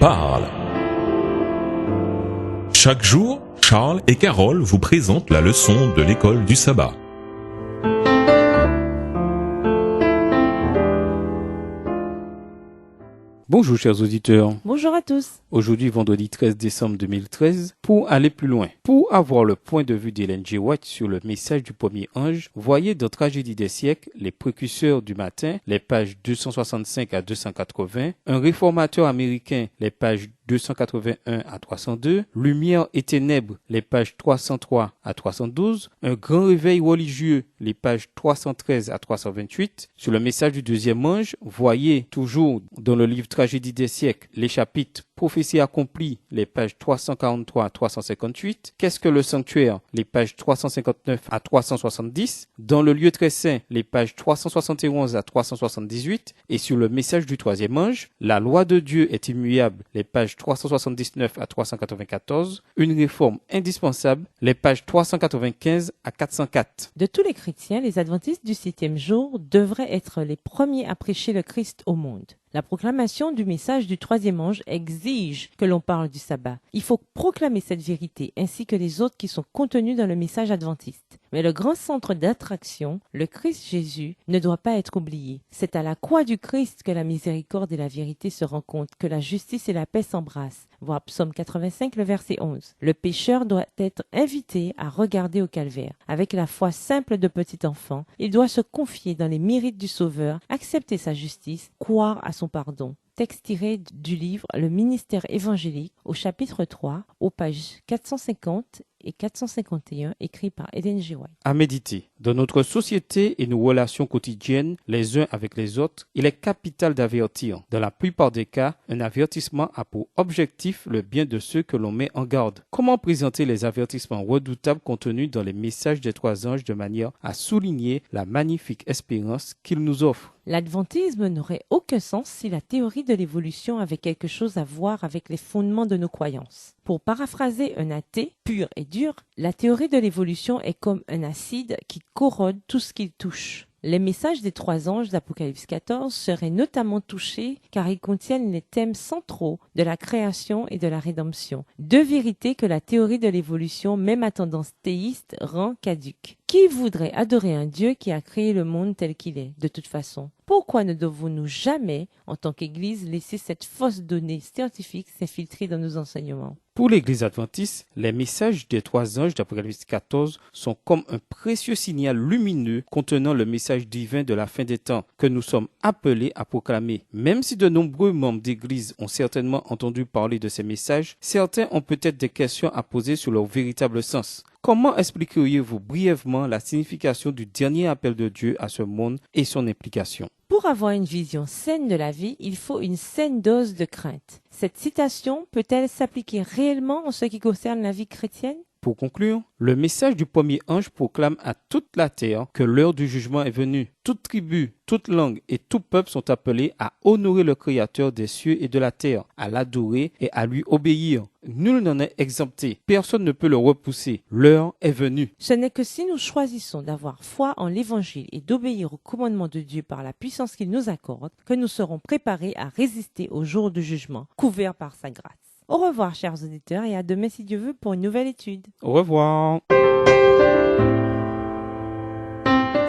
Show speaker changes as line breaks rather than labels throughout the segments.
parle. Chaque jour, Charles et Carole vous présentent la leçon de l'école du sabbat.
Bonjour chers auditeurs.
Bonjour à tous.
Aujourd'hui, vendredi 13 décembre 2013, pour aller plus loin, pour avoir le point de vue d'Ellen G. White sur le message du premier ange, voyez dans Tragédie des siècles, les précurseurs du matin, les pages 265 à 280, un réformateur américain, les pages 281 à 302, Lumière et ténèbres, les pages 303 à 312, un grand réveil religieux, les pages 313 à 328. Sur le message du deuxième ange, voyez toujours dans le livre Tragédie des siècles, les chapitres Prophétie accomplie, les pages 343 à 358. Qu'est-ce que le sanctuaire? Les pages 359 à 370. Dans le lieu très saint, les pages 371 à 378. Et sur le message du troisième ange, la loi de Dieu est immuable, les pages 379 à 394. Une réforme indispensable, les pages 395 à 404.
De tous les chrétiens, les adventistes du 7e jour devraient être les premiers à prêcher le Christ au monde. La proclamation du message du troisième ange exige que l'on parle du sabbat. Il faut proclamer cette vérité ainsi que les autres qui sont contenus dans le message adventiste. Mais le grand centre d'attraction, le Christ Jésus, ne doit pas être oublié. C'est à la croix du Christ que la miséricorde et la vérité se rencontrent, que la justice et la paix s'embrassent. Voir Psaume 85, le verset 11. Le pécheur doit être invité à regarder au calvaire. Avec la foi simple de petit enfant, il doit se confier dans les mérites du Sauveur, accepter sa justice, croire à son pardon. Texte tiré du livre Le ministère évangélique au chapitre 3, aux pages 450 et 451, écrit par Ellen G. White.
À méditer. Dans notre société et nos relations quotidiennes, les uns avec les autres, il est capital d'avertir. Dans la plupart des cas, un avertissement a pour objectif le bien de ceux que l'on met en garde. Comment présenter les avertissements redoutables contenus dans les messages des trois anges de manière à souligner la magnifique espérance qu'ils nous offrent?
L'adventisme n'aurait aucun sens si la théorie de l'évolution avait quelque chose à voir avec les fondements de nos croyances. Pour paraphraser un athée pur et dur, la théorie de l'évolution est comme un acide qui corrode tout ce qu'il touche. Les messages des trois anges d'Apocalypse 14 seraient notamment touchés car ils contiennent les thèmes centraux de la création et de la rédemption. Deux vérités que la théorie de l'évolution, même à tendance théiste, rend caduques. Qui voudrait adorer un Dieu qui a créé le monde tel qu'il est, de toute façon? Pourquoi ne devons-nous jamais, en tant qu'Église, laisser cette fausse donnée scientifique s'infiltrer dans nos enseignements?
Pour l'Église adventiste, les messages des trois anges d'Apocalypse 14 sont comme un précieux signal lumineux contenant le message divin de la fin des temps que nous sommes appelés à proclamer. Même si de nombreux membres d'Église ont certainement entendu parler de ces messages, certains ont peut-être des questions à poser sur leur véritable sens. Comment expliqueriez-vous brièvement la signification du dernier appel de Dieu à ce monde et son implication?
Pour avoir une vision saine de la vie, il faut une saine dose de crainte. Cette citation peut-elle s'appliquer réellement en ce qui concerne la vie chrétienne?
Pour conclure, le message du premier ange proclame à toute la terre que l'heure du jugement est venue. Toute tribu, toute langue et tout peuple sont appelés à honorer le Créateur des cieux et de la terre, à l'adorer et à lui obéir. Nul n'en est exempté. Personne ne peut le repousser. L'heure est venue.
Ce n'est que si nous choisissons d'avoir foi en l'Évangile et d'obéir au commandement de Dieu par la puissance qu'il nous accorde que nous serons préparés à résister au jour du jugement, couverts par sa grâce. Au revoir, chers auditeurs, et à demain si Dieu veut pour une nouvelle étude.
Au revoir.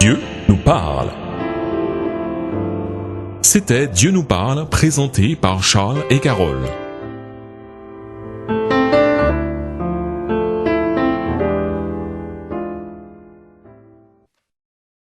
Dieu nous parle. C'était Dieu nous parle, présenté par Charles et Carole.